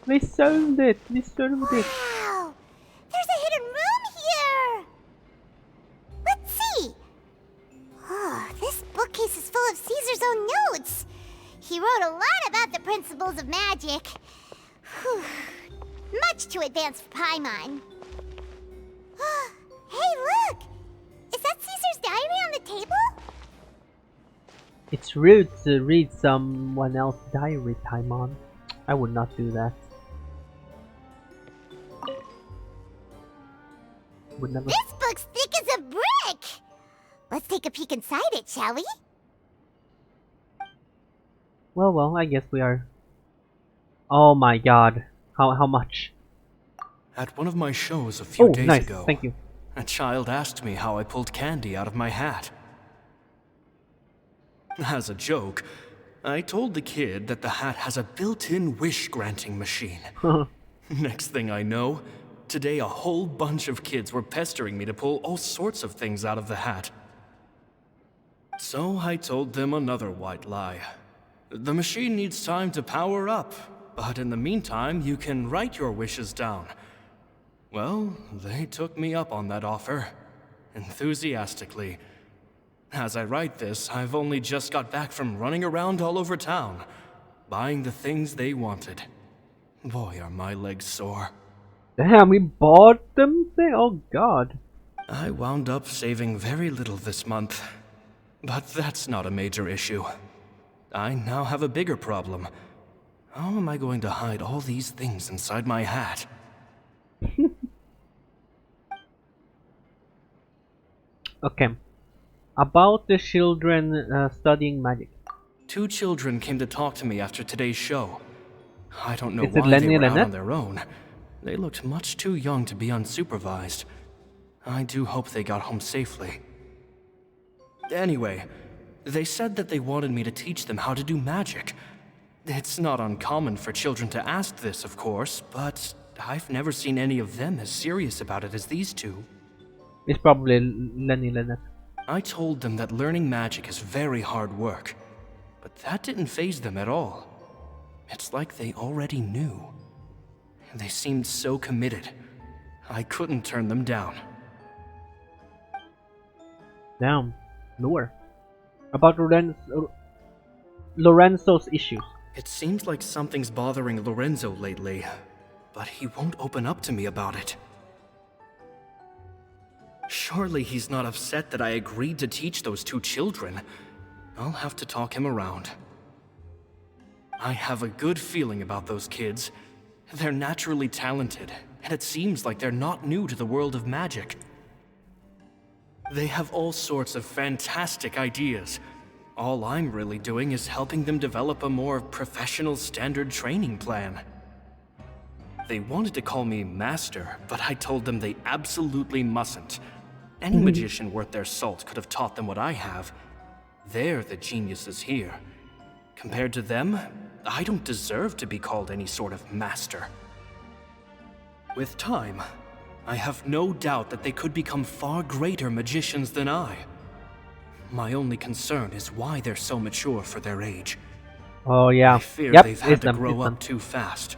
They solved it! We solved it! Wow! There's a hidden room here! Let's see! Oh, this bookcase is full of Caesar's own notes! He wrote a lot about the principles of magic. Whew. Much too advanced for Paimon. Hey, look! Is that Caesar's diary on the table? It's rude to read someone else's diary, Paimon. I would not do that. Would never. This book's thick as a brick! Let's take a peek inside it, shall we? Well, I guess we are. Oh my god. How much? At one of my shows a few days nice. ago, Thank you. a child asked me how I pulled candy out of my hat. As a joke, I told the kid that the hat has a built-in wish-granting machine. Next thing I know, today a whole bunch of kids were pestering me to pull all sorts of things out of the hat. So I told them another white lie. The machine needs time to power up, but in the meantime, you can write your wishes down. Well, they took me up on that offer, enthusiastically. As I write this, I've only just got back from running around all over town, buying the things they wanted. Boy, are my legs sore. Damn, we bought them? Oh god. I wound up saving very little this month, but that's not a major issue. I now have a bigger problem. How am I going to hide all these things inside my hat? Okay. About the children studying magic. 2 children came to talk to me after today's show. I don't know Is it why Lenny they and were out Lynette? on their own. They looked much too young to be unsupervised. I do hope they got home safely. Anyway, they said that they wanted me to teach them how to do magic. It's not uncommon for children to ask this, of course, but I've never seen any of them as serious about it as these 2. It's probably Lenny Lynette. I told them that learning magic is very hard work, but that didn't faze them at all. It's like they already knew. They seemed so committed. I couldn't turn them down. Damn. Lore. About Lorenzo's issues. It seems like something's bothering Lorenzo lately, but he won't open up to me about it. Surely he's not upset that I agreed to teach those 2 children. I'll have to talk him around. I have a good feeling about those kids. They're naturally talented, and it seems like they're not new to the world of magic. They have all sorts of fantastic ideas. All I'm really doing is helping them develop a more professional standard training plan. They wanted to call me Master, but I told them they absolutely mustn't. Any magician worth their salt could have taught them what I have. They're the geniuses here. Compared to them, I don't deserve to be called any sort of master. With time, I have no doubt that they could become far greater magicians than I. My only concern is why they're so mature for their age. Oh yeah. I fear Yep, they've had it's to them. grow It's up them. too fast.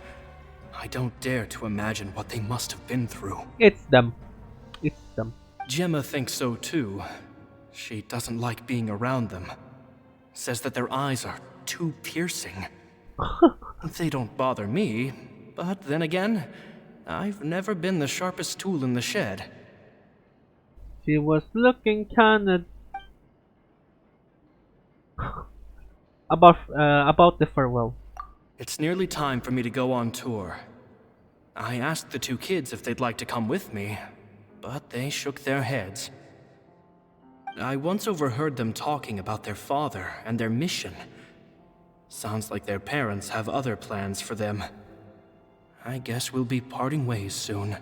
I don't dare to imagine what they must have been through. It's them. It's them. Gemma thinks so too. She doesn't like being around them. Says that their eyes are too piercing. They don't bother me, but then again, I've never been the sharpest tool in the shed. She was looking kinda about the farewell. It's nearly time for me to go on tour. I asked the 2 kids if they'd like to come with me, but they shook their heads. I once overheard them talking about their father and their mission. Sounds like their parents have other plans for them. I guess we'll be parting ways soon.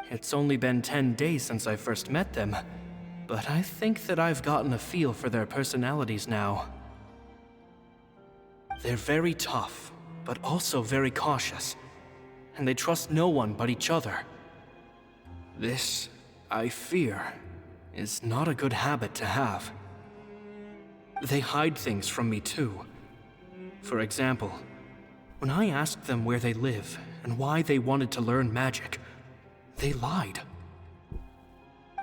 It's only been 10 days since I first met them, but I think that I've gotten a feel for their personalities now. They're very tough, but also very cautious, and they trust no one but each other. This, I fear, is not a good habit to have. They hide things from me too. For example, When I asked them where they live and why they wanted to learn magic, they lied.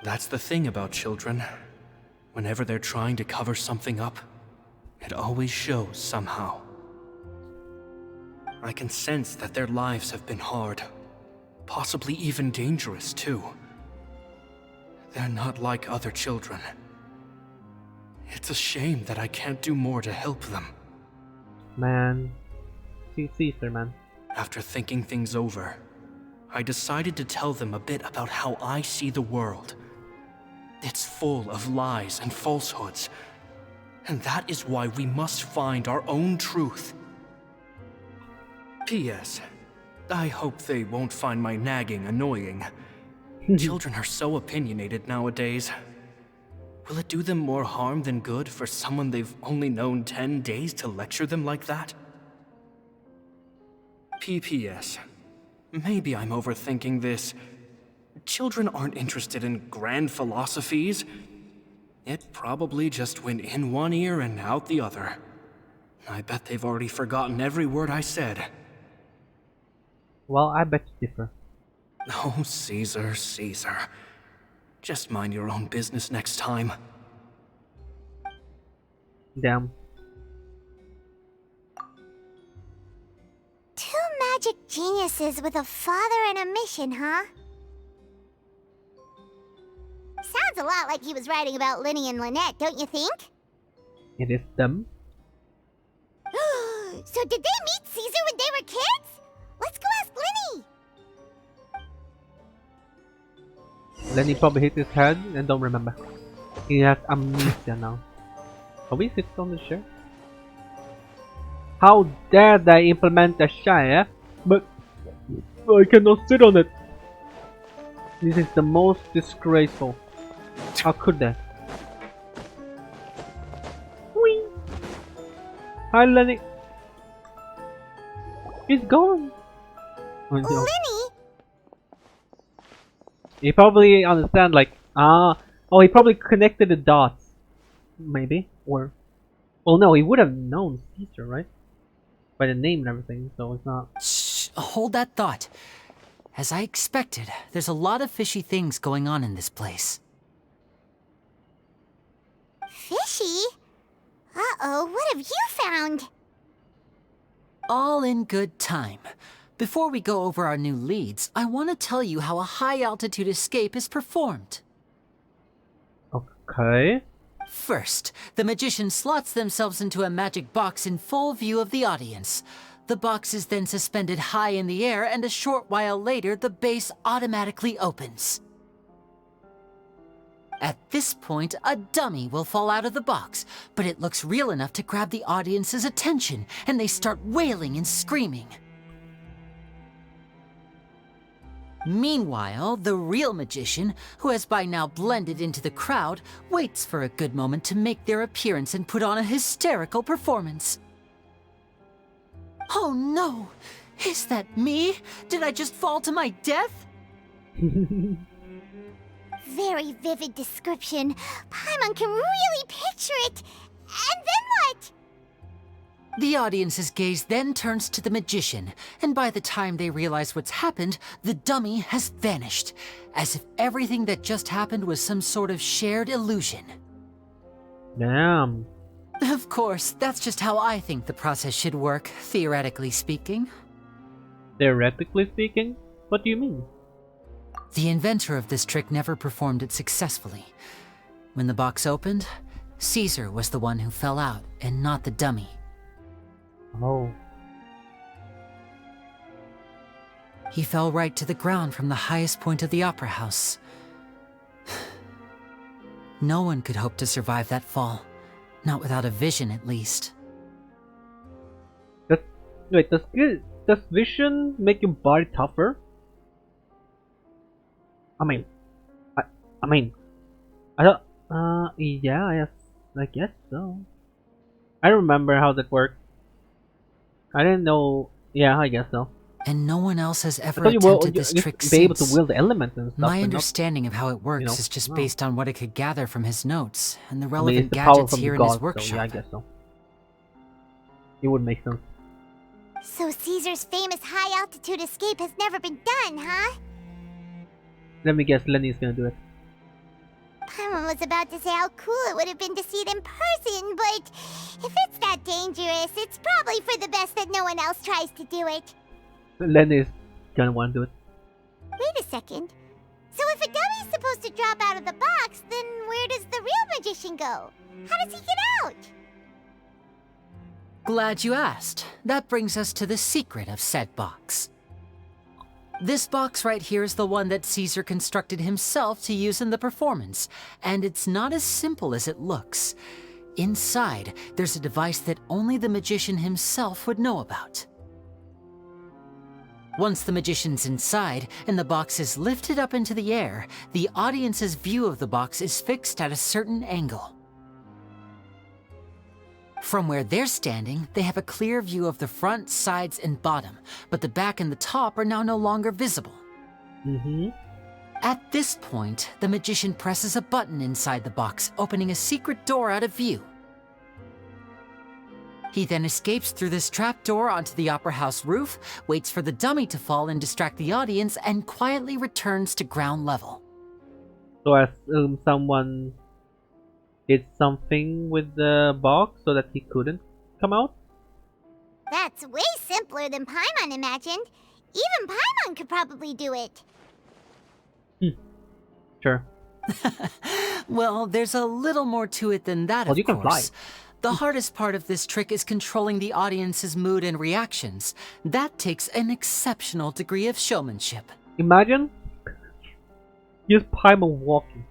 That's the thing about children. Whenever they're trying to cover something up, it always shows somehow. I can sense that their lives have been hard, possibly even dangerous too. They're not like other children. It's a shame that I can't do more to help them. Man. Caesar, man. After thinking things over, I decided to tell them a bit about how I see the world. It's full of lies and falsehoods, and that is why we must find our own truth. P.S. I hope they won't find my nagging annoying. Children are so opinionated nowadays. Will it do them more harm than good for someone they've only known 10 days to lecture them like that? P.P.S. Maybe I'm overthinking this. Children aren't interested in grand philosophies. It probably just went in one ear and out the other. I bet they've already forgotten every word I said. Well, I bet you differ. Oh, Caesar, Caesar. Just mind your own business next time. Damn. Two magic geniuses with a father and a mission, huh? Sounds a lot like he was writing about Lenny and Lynette, don't you think? It is them. So did they meet Caesar when they were kids? Let's go ask Lenny! Lenny probably hit his head and don't remember. He has amnesia now. Are we sitting on the chair? How dare they implement a chair? But I cannot sit on it. This is the most disgraceful. How could they? Whee! Hi, Lenny. He's gone. Oh, no. Lenny? He probably understand like oh, he probably connected the dots, maybe, or well, no, he would have known Caesar, right? By the name and everything, so it's not. Shh, hold that thought. As I expected, there's a lot of fishy things going on in this place. Fishy? Uh-oh, what have you found? All in good time. Before we go over our new leads, I want to tell you how a high-altitude escape is performed. Okay. First, the magician slots themselves into a magic box in full view of the audience. The box is then suspended high in the air, and a short while later, the base automatically opens. At this point, a dummy will fall out of the box, but it looks real enough to grab the audience's attention, and they start wailing and screaming. Meanwhile, the real magician, who has by now blended into the crowd, waits for a good moment to make their appearance and put on a hysterical performance. Oh no! Is that me? Did I just fall to my death? Very vivid description. Paimon can really picture it. And then what? The audience's gaze then turns to the magician, and by the time they realize what's happened, the dummy has vanished, as if everything that just happened was some sort of shared illusion. Damn. Of course, that's just how I think the process should work, theoretically speaking. Theoretically speaking? What do you mean? The inventor of this trick never performed it successfully. When the box opened, Caesar was the one who fell out, and not the dummy. Oh. He fell right to the ground from the highest point of the opera house. No one could hope to survive that fall. Not without a vision, at least. Wait, does vision make your body tougher? I don't. Yeah, I guess so. I don't remember how that worked. I didn't know. Yeah, I guess so. And no one else has ever I thought attempted this trick be able to since. wield the elements and stuff. My understanding of how it works is just based on what it could gather from his notes and the relevant it's the power gadgets from here the in his gods, workshop. so yeah, I guess so. It would make sense. So Caesar's famous high-altitude escape has never been done, huh? Let me guess, Lenny's gonna do it. Paimon was about to say how cool it would have been to see it in person, but if it's that dangerous, it's probably for the best that no one else tries to do it. Lenny's gonna want to do it. Wait a second. So if a dummy's supposed to drop out of the box, then where does the real magician go? How does he get out? Glad you asked. That brings us to the secret of said box. This box right here is the one that Caesar constructed himself to use in the performance, and it's not as simple as it looks. Inside, there's a device that only the magician himself would know about. Once the magician's inside and the box is lifted up into the air, the audience's view of the box is fixed at a certain angle. From where they're standing, they have a clear view of the front, sides, and bottom, but the back and the top are now no longer visible. At this point, the magician presses a button inside the box, opening a secret door out of view. He then escapes through this trap door onto the opera house roof, waits for the dummy to fall and distract the audience, and quietly returns to ground level. So I assume someone did something with the box so that he couldn't come out? That's way simpler than Paimon imagined. Even Paimon could probably do it. Sure. Well, there's a little more to it than that, Well, of you can course. fly. The hardest part of this trick is controlling the audience's mood and reactions. That takes an exceptional degree of showmanship. Imagine just Paimon walking.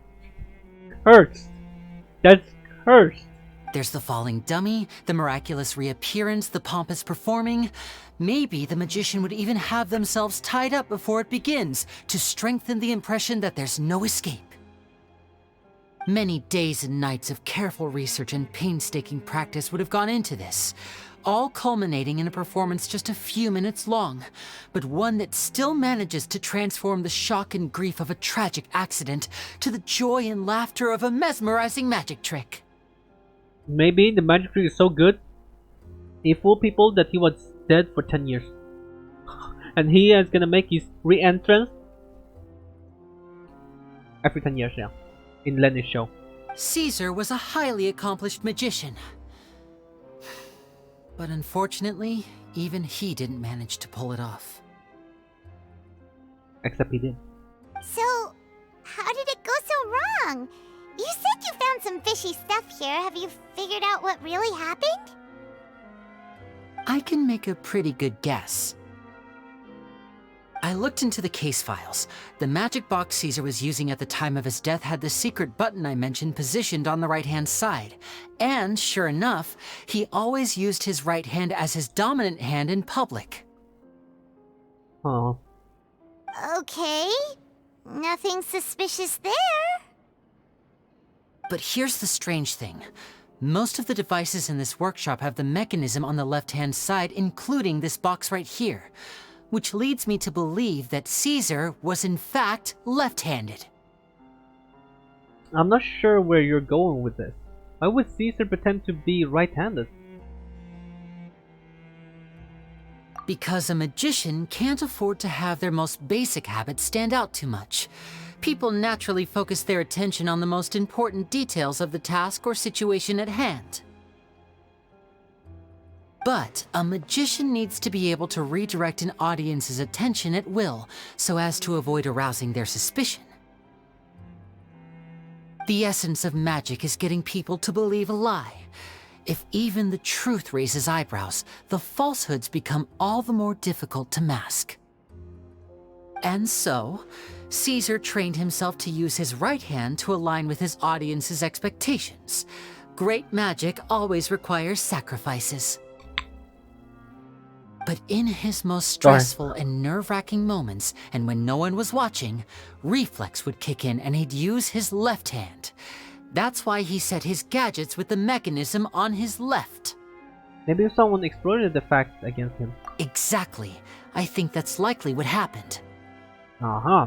Hurts. That's cursed. There's the falling dummy, the miraculous reappearance, the pompous performing. Maybe the magician would even have themselves tied up before it begins to strengthen the impression that there's no escape. Many days and nights of careful research and painstaking practice would have gone into this, all culminating in a performance just a few minutes long, but one that still manages to transform the shock and grief of a tragic accident to the joy and laughter of a mesmerizing magic trick. Maybe the magic trick is so good, he fooled people that he was dead for 10 years. And he is gonna make his re-entrance every 10 years, yeah. In Lenny's show. Caesar was a highly accomplished magician. But unfortunately, even he didn't manage to pull it off. Except he did. So, how did it go so wrong? You said you found some fishy stuff here. Have you figured out what really happened? I can make a pretty good guess. I looked into the case files. The magic box Caesar was using at the time of his death had the secret button I mentioned positioned on the right-hand side. And sure enough, he always used his right hand as his dominant hand in public. Oh. Okay. Nothing suspicious there. But here's the strange thing. Most of the devices in this workshop have the mechanism on the left-hand side, including this box right here, which leads me to believe that Caesar was in fact left-handed. I'm not sure where you're going with this. Why would Caesar pretend to be right-handed? Because a magician can't afford to have their most basic habits stand out too much. People naturally focus their attention on the most important details of the task or situation at hand. But a magician needs to be able to redirect an audience's attention at will, so as to avoid arousing their suspicion. The essence of magic is getting people to believe a lie. If even the truth raises eyebrows, the falsehoods become all the more difficult to mask. And so, Caesar trained himself to use his right hand to align with his audience's expectations. Great magic always requires sacrifices. But in his most stressful and nerve-wracking moments, and when no one was watching, reflex would kick in and he'd use his left hand. That's why he set his gadgets with the mechanism on his left. Maybe someone exploited the fact against him. Exactly. I think that's likely what happened. Uh-huh.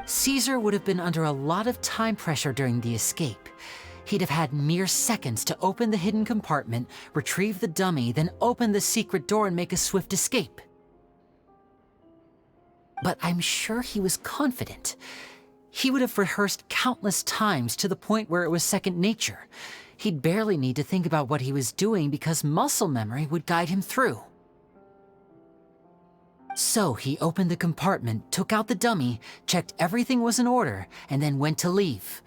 Caesar would have been under a lot of time pressure during the escape. he'd have had mere seconds to open the hidden compartment, retrieve the dummy, then open the secret door and make a swift escape. But I'm sure he was confident. He would have rehearsed countless times to the point where it was second nature. He'd barely need to think about what he was doing because muscle memory would guide him through. So he opened the compartment, took out the dummy, checked everything was in order, and then went to leave.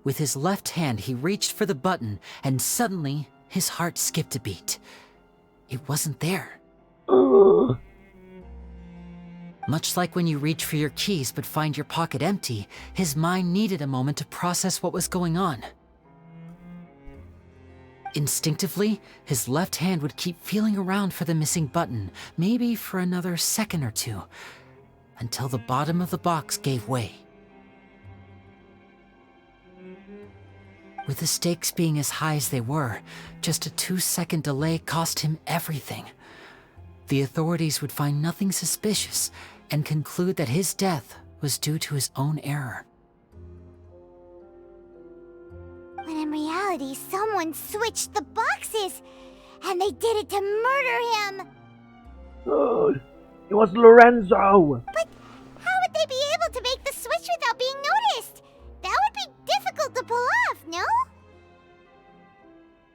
With his left hand, he reached for the button, and suddenly, his heart skipped a beat. It wasn't there. Much like when you reach for your keys but find your pocket empty, his mind needed a moment to process what was going on. Instinctively, his left hand would keep feeling around for the missing button, maybe for another second or two, until the bottom of the box gave way. With the stakes being as high as they were, just a 2-second delay cost him everything. The authorities would find nothing suspicious and conclude that his death was due to his own error. When in reality, someone switched the boxes, and they did it to murder him. Oh, it was Lorenzo! But how would they be able to make the switch without being noticed? That would be difficult to pull off, no?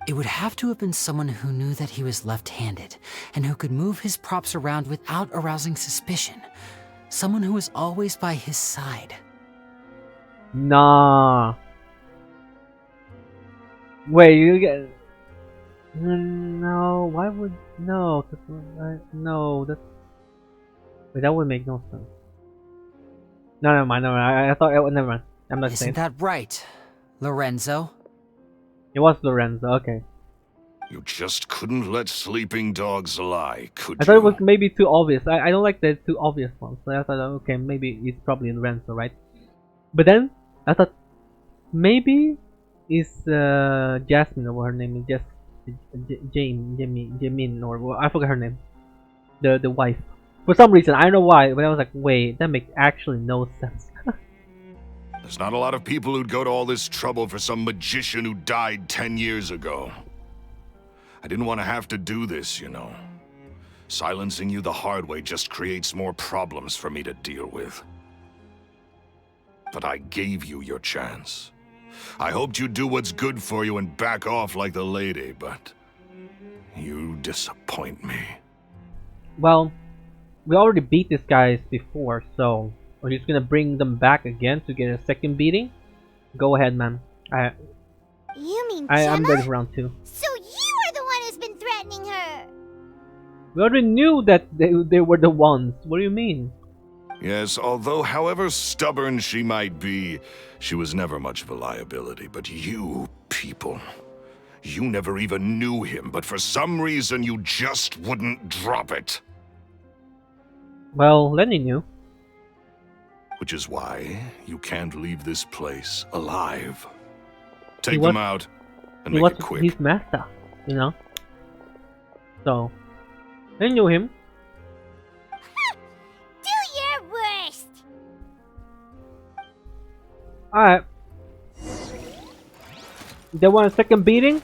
It would have to have been someone who knew that he was left-handed, and who could move his props around without arousing suspicion. Someone who was always by his side. Nah. Wait, you get... No, why would... No, no, that's... Wait, that would make no sense. No, never mind, I thought... Never mind, I'm not saying. Isn't that right, Lorenzo? It was Lorenzo, okay. You just couldn't let sleeping dogs lie, could you? I thought it was maybe too obvious. I don't like the too obvious ones. So I thought, okay, maybe it's probably Lorenzo, right? But then, I thought, maybe it's Jasmine, or her name is Jamin, or I forgot her name. The wife. For some reason, I don't know why, but I was like, wait, that makes actually no sense. There's not a lot of people who'd go to all this trouble for some magician who died 10 years ago. I didn't want to have to do this, you know. Silencing you the hard way just creates more problems for me to deal with. But I gave you your chance. I hoped you'd do what's good for you and back off like the lady, but you disappoint me. Well, we already beat these guys before, so we're just gonna bring them back again to get a second beating. Go ahead, man. You mean I'm Gemma? ready for round 2. So you are the one who's been threatening her! We already knew that they were the ones. What do you mean? Yes, although however stubborn she might be, she was never much of a liability. But you people, you never even knew him, but for some reason you just wouldn't drop it. Well, Lenny knew. Which is why you can't leave this place alive. Take them out and make it quick. He's master, you know. So, I knew him. Do your worst! Alright. They want a second beating?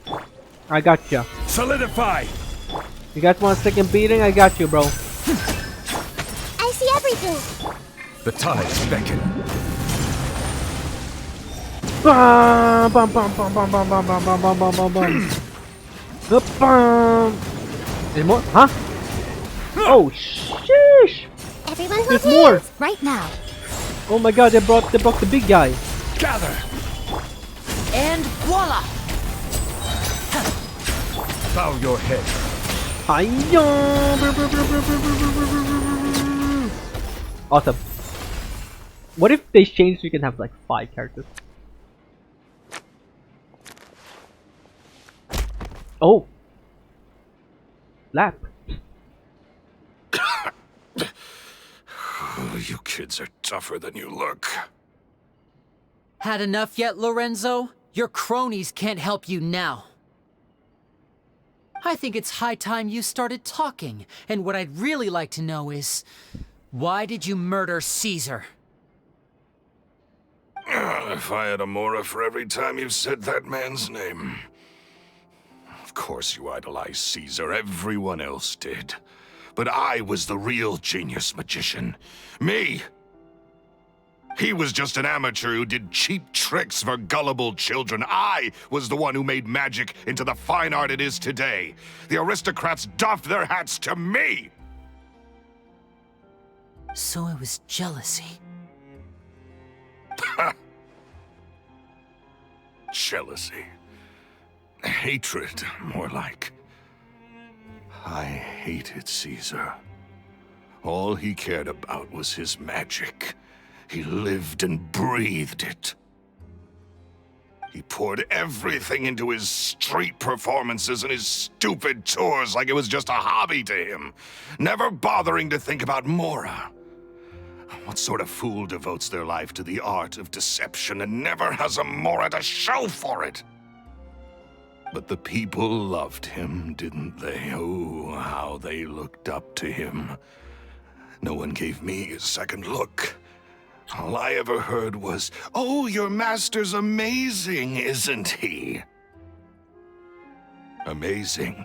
I got you. Solidify! You guys want a second beating? I got you, bro. I see everything! The tides beckon. Bam, bam, bam, bam, bam, bam, bam, bam, bam, bam, bam, bam. Bam. Any more? Huh? Oh, sheesh! Everyone hold There's more! hands right now. Oh my god, they brought the big guy. Gather! And voila! Bow your head. Hiya! Awesome. What if they change so you can have like 5 characters? Oh! Lap. You kids are tougher than you look. Had enough yet, Lorenzo? Your cronies can't help you now. I think it's high time you started talking, and what I'd really like to know is, why did you murder Caesar? If I had a Mora for every time you said that man's name. Of course you idolized Caesar, everyone else did. But I was the real genius magician. Me! He was just an amateur who did cheap tricks for gullible children. I was the one who made magic into the fine art it is today. The aristocrats doffed their hats to me! So it was jealousy. Jealousy. Hatred, more like. I hated Caesar. All he cared about was his magic. He lived and breathed it. He poured everything into his street performances and his stupid tours like it was just a hobby to him, never bothering to think about Mora. What sort of fool devotes their life to the art of deception and never has a Mora to show for it? But the people loved him, didn't they? Oh, how they looked up to him. No one gave me a second look. All I ever heard was, "Oh, your master's amazing, isn't he?" Amazing.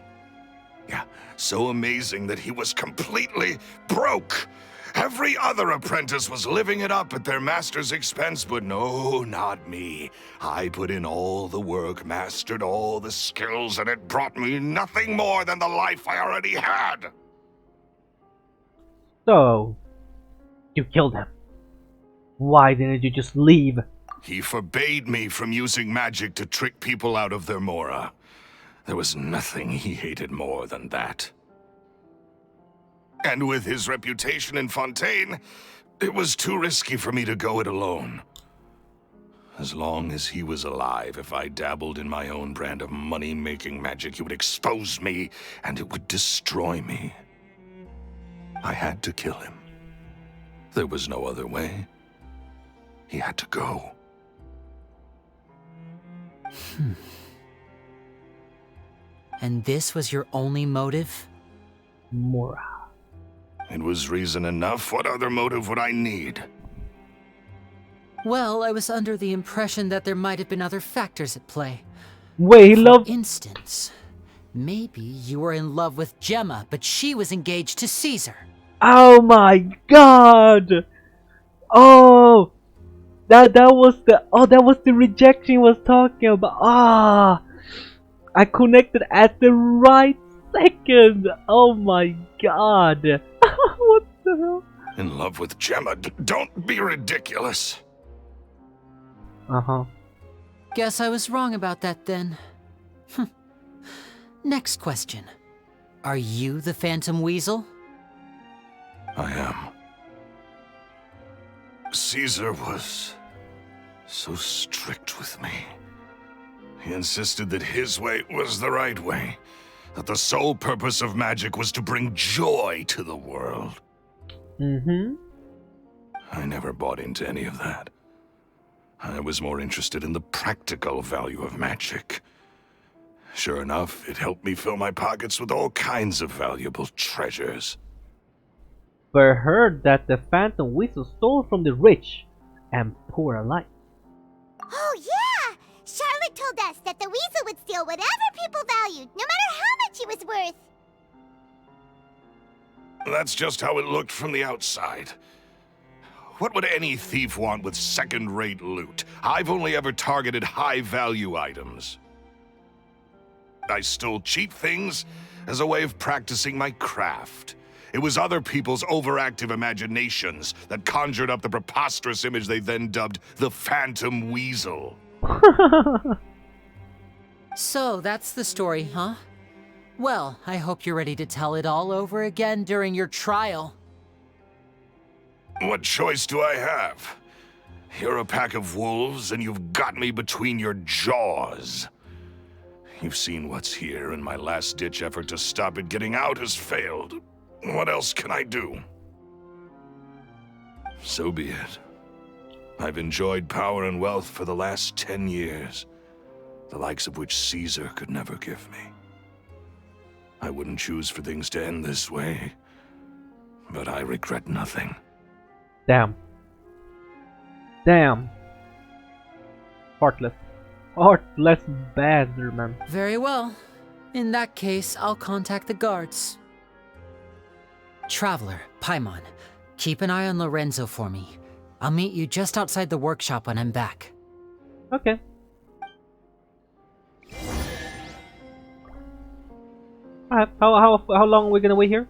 Yeah, so amazing that he was completely broke. Every other apprentice was living it up at their master's expense, but no, not me. I put in all the work, mastered all the skills, and it brought me nothing more than the life I already had. So, you killed him. Why didn't you just leave? He forbade me from using magic to trick people out of their Mora. There was nothing he hated more than that. And with his reputation in Fontaine, it was too risky for me to go it alone. As long as he was alive, if I dabbled in my own brand of money-making magic, he would expose me, and it would destroy me. I had to kill him. There was no other way. He had to go. And this was your only motive? Mora. It was reason enough. What other motive would I need? Well, I was under the impression that there might have been other factors at play. Wait, he For loved. instance, maybe you were in love with Gemma, but she was engaged to Caesar. Oh my god! Oh! That was the rejection he was talking about. Ah! I connected at the right second. Oh my god! What the hell? In love with Gemma? Don't be ridiculous. Guess I was wrong about that then. Next question. Are you the Phantom Weasel? I am. Caesar was so strict with me. He insisted that his way was the right way, that the sole purpose of magic was to bring joy to the world. I never bought into any of that. I was more interested in the practical value of magic. Sure enough, it helped me fill my pockets with all kinds of valuable treasures. But I heard that the Phantom Weasel stole from the rich and poor alike. Oh, yeah! Charlotte told us that the weasel would steal whatever people valued, no matter how much he was worth. That's just how it looked from the outside. What would any thief want with second-rate loot? I've only ever targeted high-value items. I stole cheap things as a way of practicing my craft. It was other people's overactive imaginations that conjured up the preposterous image they then dubbed the Phantom Weasel. So that's the story, huh? Well, I hope you're ready to tell it all over again during your trial. What choice do I have? You're a pack of wolves, and you've got me between your jaws. You've seen what's here, and my last-ditch effort to stop it getting out has failed. What else can I do? So be it. I've enjoyed power and wealth for the last 10 years, the likes of which Caesar could never give me. I wouldn't choose for things to end this way, but I regret nothing. Damn. Damn. Heartless. Heartless bastard, man. Very well. In that case, I'll contact the guards. Traveler, Paimon, keep an eye on Lorenzo for me. I'll meet you just outside the workshop when I'm back. Okay. Alright, how long are we gonna wait here?